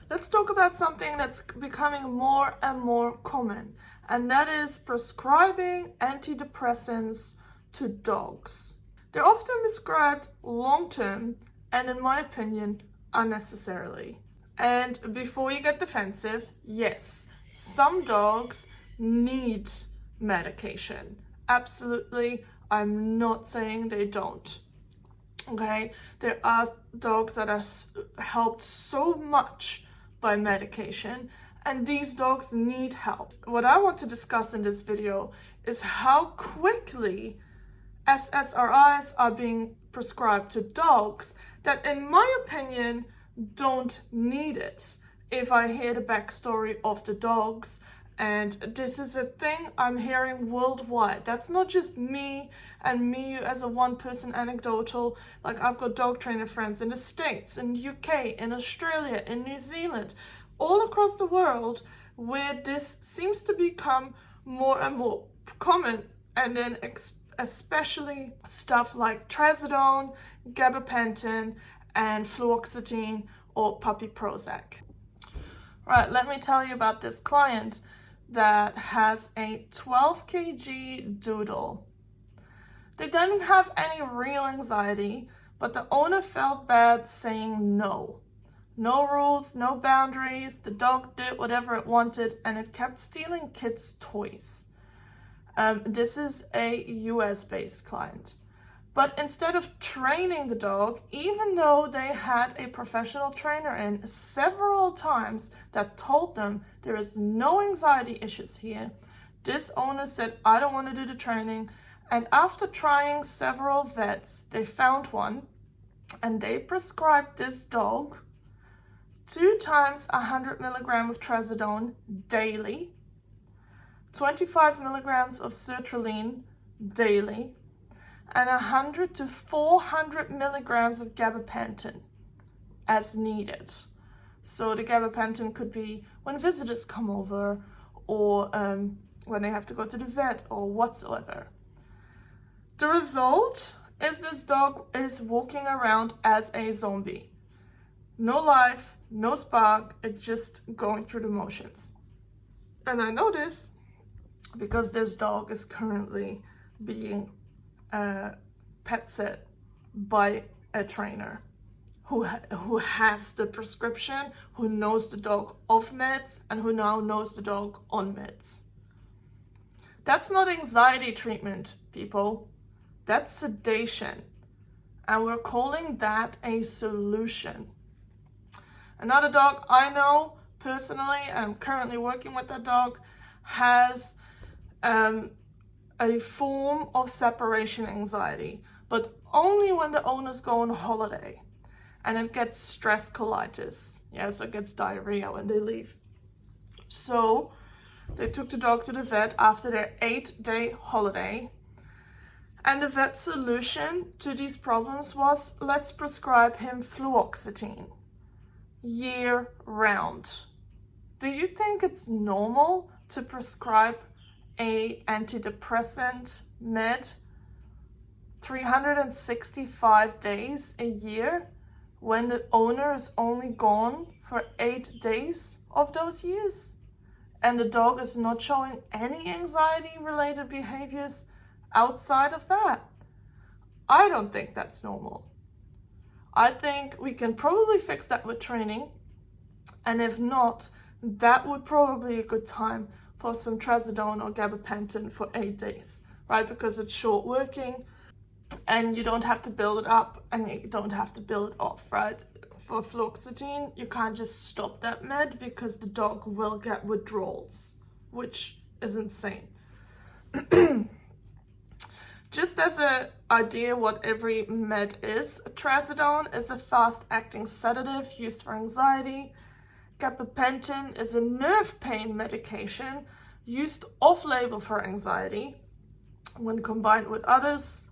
Let's talk about something that's becoming more and more common, and that is prescribing antidepressants to dogs. They're often prescribed long-term and, in my opinion, unnecessarily. And before you get defensive, yes, some dogs need medication. Absolutely, I'm not saying they don't. Okay, there are dogs that are helped so much by medication, and these dogs need help. What I want to discuss in this video is how quickly SSRIs are being prescribed to dogs that, in my opinion, don't need it. If I hear the backstory of the dogs, and this is a thing I'm hearing worldwide. That's not just me and me as a one-person anecdotal. Like, I've got dog trainer friends in the States, in the UK, in Australia, in New Zealand, all across the world, where this seems to become more and more common. And then especially stuff like trazadone, gabapentin, and fluoxetine or puppy Prozac. Right, let me tell you about this client that has a 12 kg doodle. They didn't have any real anxiety, but the owner felt bad saying no. No rules, no boundaries, the dog did whatever it wanted, and it kept stealing kids' toys. This is a US-based client. But instead of training the dog, even though they had a professional trainer in several times that told them there is no anxiety issues here, this owner said, I don't want to do the training. And after trying several vets, they found one and they prescribed this dog 2 times 100 milligrams of trazadone daily, 25 milligrams of sertraline daily, and 100 to 400 milligrams of gabapentin as needed. So the gabapentin could be when visitors come over, or when they have to go to the vet, or whatsoever. The result is this dog is walking around as a zombie. No life, no spark, it's just going through the motions. And I know this because this dog is currently being pet sit by a trainer who has the prescription, who knows the dog off meds, and who now knows the dog on meds. That's not anxiety treatment, people. That's sedation. And we're calling that a solution. Another dog I know personally, I'm currently working with that dog, has a form of separation anxiety, but only when the owners go on holiday, and it gets stress colitis. Yeah, so it gets diarrhea when they leave. So they took the dog to the vet after their 8-day holiday, and the vet solution to these problems was, let's prescribe him fluoxetine year round. Do you think it's normal to prescribe a antidepressant med 365 days a year when the owner is only gone for 8 days of those years, and the dog is not showing any anxiety related behaviors outside of that? I don't think that's normal. I think we can probably fix that with training, and if not, that would probably be a good time for some trazadone or gabapentin for 8 days, right? Because it's short working and you don't have to build it up and you don't have to build it off, right? For fluoxetine, you can't just stop that med because the dog will get withdrawals, which is insane. Just as an idea what every med is, trazadone is a fast-acting sedative used for anxiety. Gabapentin is a nerve pain medication used off-label for anxiety when combined with others.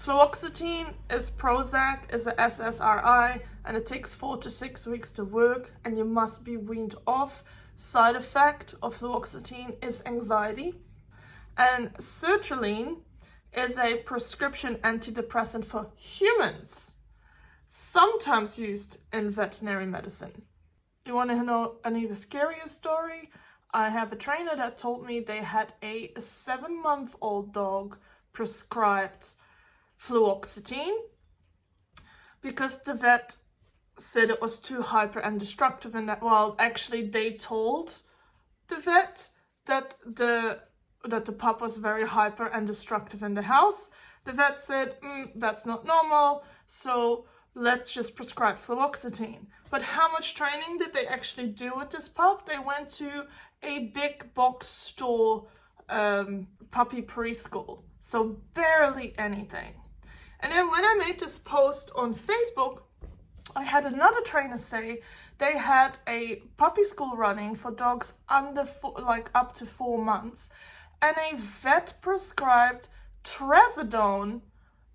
Fluoxetine is Prozac, is a SSRI, and it takes 4 to 6 weeks to work, and you must be weaned off. Side effect of fluoxetine is anxiety. And sertraline is a prescription antidepressant for humans, sometimes used in veterinary medicine. You want to know an even scarier story? I have a trainer that told me they had a 7-month-old dog prescribed fluoxetine because the vet said it was too hyper and destructive, and that, well, actually they told the vet that the pup was very hyper and destructive in the house. The vet said, that's not normal, so let's just prescribe fluoxetine. But how much training did they actually do with this pup? They went to a big box store puppy preschool, so barely anything. And then when I made this post on Facebook, I had another trainer say they had a puppy school running for dogs under up to 4 months, and a vet prescribed trazadone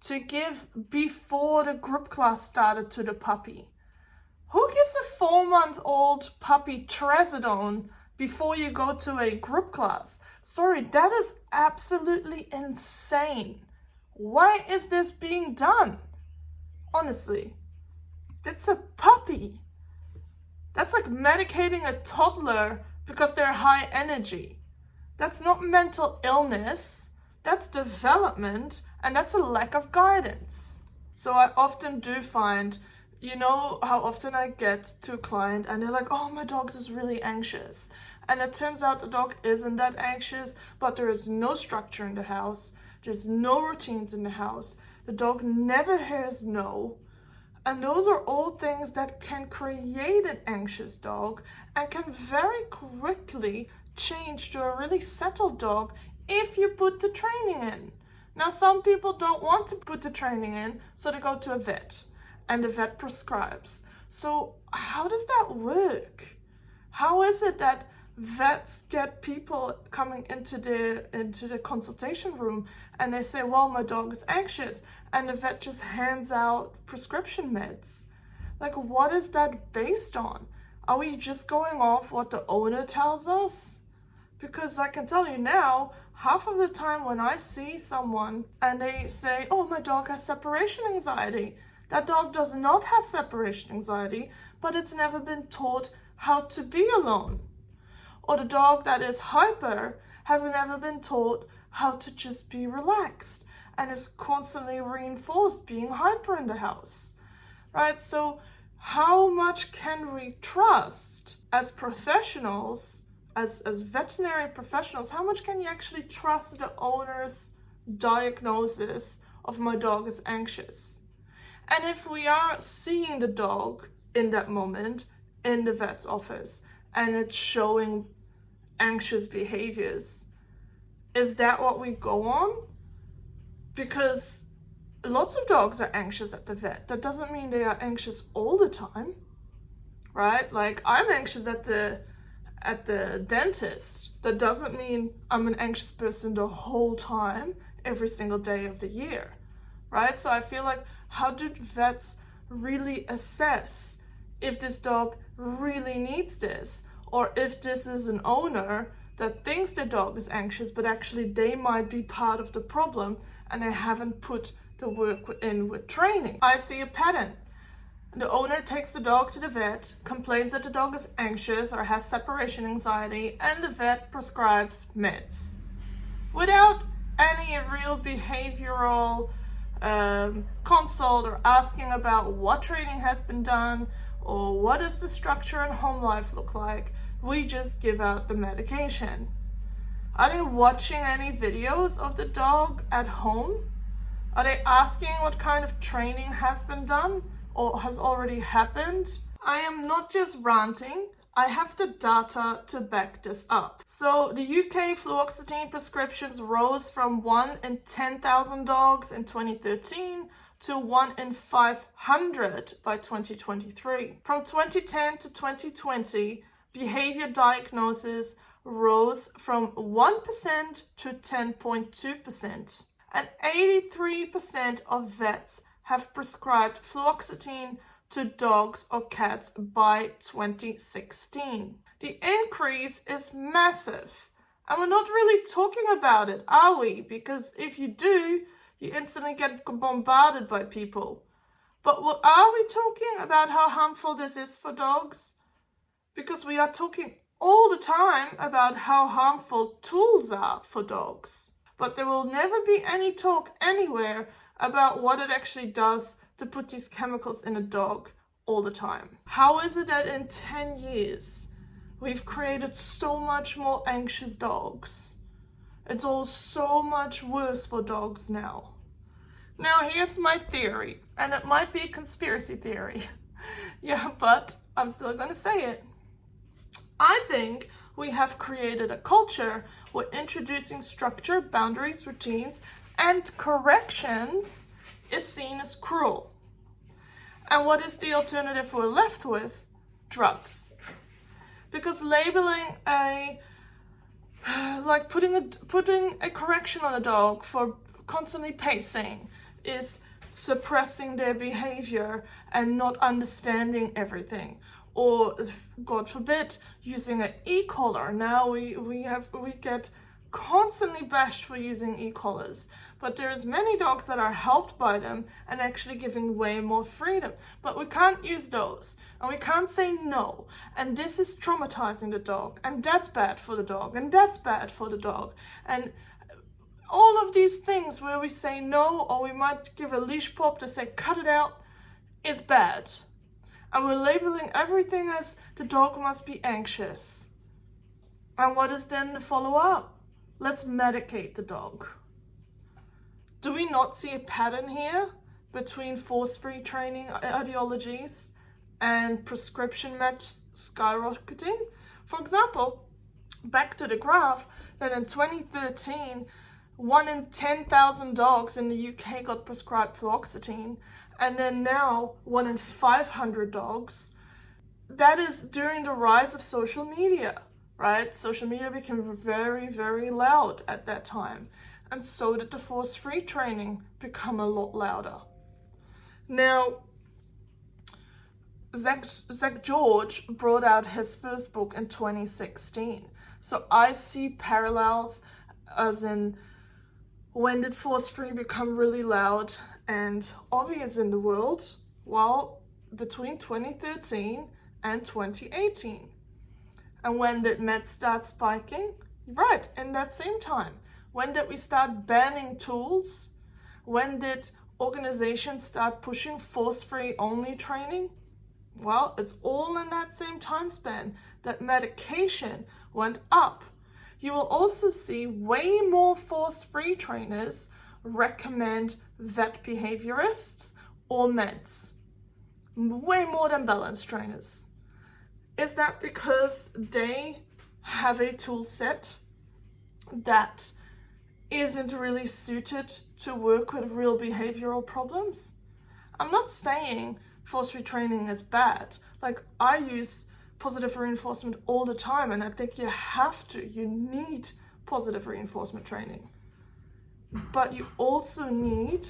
to give before the group class started to the puppy. Who gives a 4-month-old puppy trazadone before you go to a group class? Sorry, that is absolutely insane. Why is this being done? Honestly, it's a puppy. That's like medicating a toddler because they're high energy. That's not mental illness, that's development, and that's a lack of guidance. So I often do find, you know how often I get to a client and they're like, oh, my dog is really anxious. And it turns out the dog isn't that anxious, but there is no structure in the house. There's no routines in the house. The dog never hears no. And those are all things that can create an anxious dog and can very quickly change to a really settled dog if you put the training in. Now, some people don't want to put the training in, so they go to a vet and the vet prescribes. So how does that work? How is it that vets get people coming into the consultation room and they say, well, my dog is anxious, and the vet just hands out prescription meds? Like, what is that based on? Are we just going off what the owner tells us? Because I can tell you now, half of the time when I see someone and they say, oh, my dog has separation anxiety, that dog does not have separation anxiety, but it's never been taught how to be alone. Or the dog that is hyper has never been taught how to just be relaxed and is constantly reinforced being hyper in the house, right? So how much can we trust as professionals, as veterinary professionals, how much can you actually trust the owner's diagnosis of my dog is anxious? And if we are seeing the dog in that moment in the vet's office and it's showing anxious behaviors, is that what we go on? Because lots of dogs are anxious at the vet. That doesn't mean they are anxious all the time, right? Like, I'm anxious at the dentist. That doesn't mean I'm an anxious person the whole time, every single day of the year, right? So I feel like, how do vets really assess if this dog really needs this, or if this is an owner that thinks the dog is anxious, but actually they might be part of the problem and they haven't put the work in with training? I see a pattern. The owner takes the dog to the vet, complains that the dog is anxious or has separation anxiety, and the vet prescribes meds without any real behavioral consult or asking about what training has been done or what does the structure and home life look like. We just give out the medication. Are they watching any videos of the dog at home? Are they asking what kind of training has been done or has already happened? I am not just ranting, I have the data to back this up. So the UK fluoxetine prescriptions rose from 1 in 10,000 dogs in 2013 to 1 in 500 by 2023. From 2010 to 2020, behavior diagnosis rose from 1% to 10.2%. And 83% of vets have prescribed fluoxetine to dogs or cats by 2016. The increase is massive. And we're not really talking about it, are we? Because if you do, you instantly get bombarded by people. But are we talking about how harmful this is for dogs? because we are talking all the time about how harmful tools are for dogs. But there will never be any talk anywhere about what it actually does to put these chemicals in a dog all the time. How is it that in 10 years we've created so much more anxious dogs? It's all so much worse for dogs now. Now here's my theory, and it might be a conspiracy theory. Yeah, but I'm still gonna say it. I think we have created a culture where introducing structure, boundaries, routines, and corrections is seen as cruel. And what is the alternative we're left with? Drugs. Because labeling like putting a correction on a dog for constantly pacing is suppressing their behavior and not understanding everything. Or, God forbid, using an e-collar. Now we get constantly bashed for using e-collars, but there's many dogs that are helped by them and actually giving way more freedom. But we can't use those, and we can't say no, and this is traumatizing the dog, and that's bad for the dog, and that's bad for the dog, and all of these things where we say no, or we might give a leash pop to say cut it out, is bad. And we're labeling everything as the dog must be anxious. And what is then the follow-up? Let's medicate the dog. Do we not see a pattern here between force-free training ideologies and prescription meds skyrocketing? For example, back to the graph, that in 2013, 1 in 10,000 dogs in the UK got prescribed fluoxetine, and then now 1 in 500 dogs. That is during the rise of social media, right? Social media became very, very loud at that time. And so did the force-free training become a lot louder. Now, Zach George brought out his first book in 2016. So I see parallels as in, when did force-free become really loud and obvious in the world? Well, between 2013 and 2018. And when did meds start spiking? Right, in that same time. When did we start banning tools? When did organizations start pushing force-free only training? Well, it's all in that same time span that medication went up. You will also see way more force-free trainers recommend vet behaviorists or meds. Way more than balance trainers. Is that because they have a tool set that isn't really suited to work with real behavioral problems? I'm not saying force retraining is bad. Like, I use positive reinforcement all the time, and I think you need positive reinforcement training. But you also need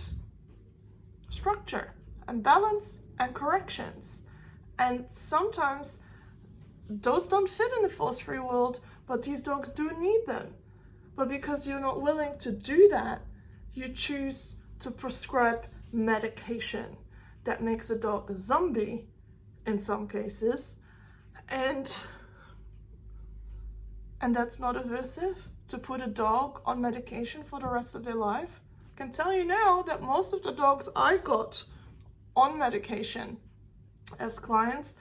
structure and balance and corrections. And sometimes those don't fit in the force-free world, but these dogs do need them. But because you're not willing to do that, you choose to prescribe medication that makes a dog a zombie in some cases. And that's not aversive, to put a dog on medication for the rest of their life. I can tell you now that most of the dogs I got on medication as clients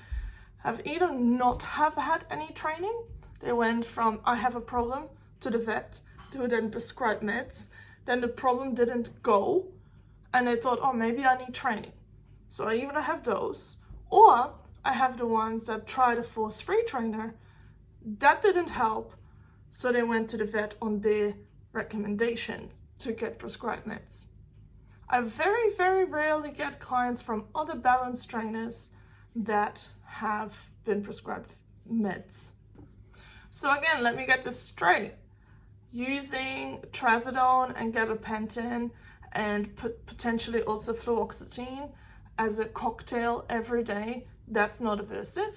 have either not have had any training. They went from I have a problem to the vet, who then prescribed meds. Then the problem didn't go, and they thought, oh, maybe I need training. So I either have those, or I have the ones that tried a force-free trainer. That didn't help, so they went to the vet on their recommendation to get prescribed meds. I very, very rarely get clients from other balance trainers that have been prescribed meds. So again, let me get this straight. Using trazadone and gabapentin and potentially also fluoxetine as a cocktail every day, that's not aversive.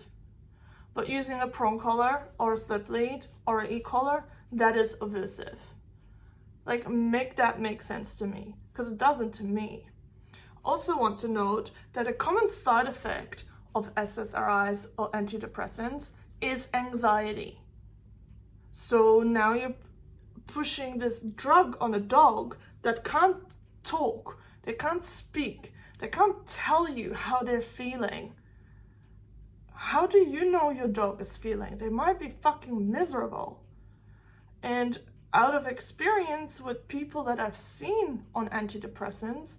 But using a prong collar or a slip lead or an e-collar, that is aversive. Like, make that make sense to me, because it doesn't to me. Also want to note that a common side effect of SSRIs or antidepressants is anxiety. So now you're pushing this drug on a dog that can't talk, they can't speak, they can't tell you how they're feeling. How do you know your dog is feeling? They might be fucking miserable. And out of experience with people that I've seen on antidepressants,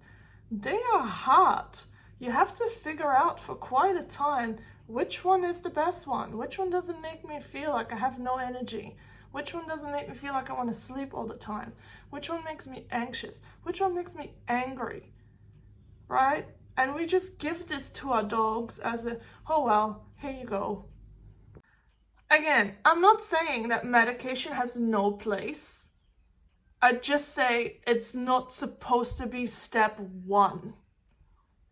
they are hard. You have to figure out for quite a time which one is the best one, which one doesn't make me feel like I have no energy, which one doesn't make me feel like I want to sleep all the time, which one makes me anxious, which one makes me angry, right? And we just give this to our dogs as a, oh well, here you go. Again, I'm not saying that medication has no place. I just say it's not supposed to be step one.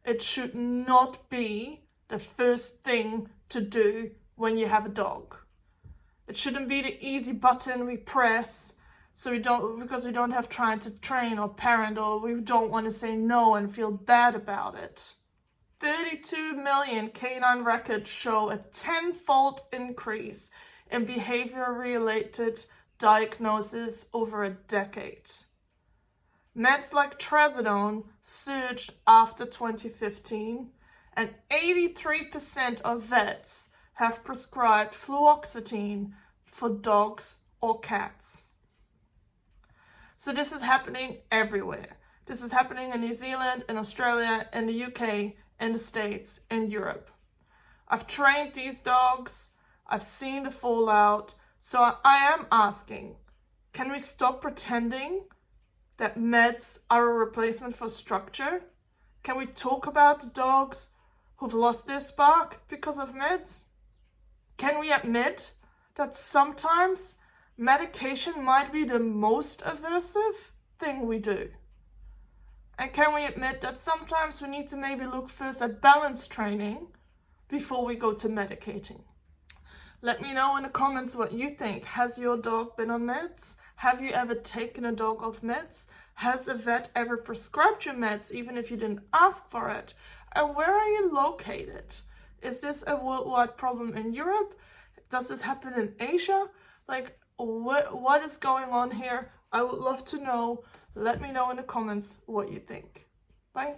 It should not be the first thing to do when you have a dog. It shouldn't be the easy button we press because we don't have trying to train or parent, or we don't want to say no and feel bad about it. 32 million canine records show a 10-fold increase in behavior-related diagnosis over a decade. Meds like trazadone surged after 2015, and 83% of vets have prescribed fluoxetine for dogs or cats. So this is happening everywhere. This is happening in New Zealand, in Australia, in the UK, in the States, in Europe. I've trained these dogs, I've seen the fallout, so I am asking, can we stop pretending that meds are a replacement for structure? Can we talk about the dogs who've lost their spark because of meds? Can we admit that sometimes medication might be the most aversive thing we do? And can we admit that sometimes we need to maybe look first at balance training before we go to medicating? Let me know in the comments what you think. Has your dog been on meds? Have you ever taken a dog off meds? Has a vet ever prescribed you meds even if you didn't ask for it? And where are you located? Is this a worldwide problem in Europe? Does this happen in Asia? Like, what is going on here? I would love to know. Let me know in the comments what you think. Bye.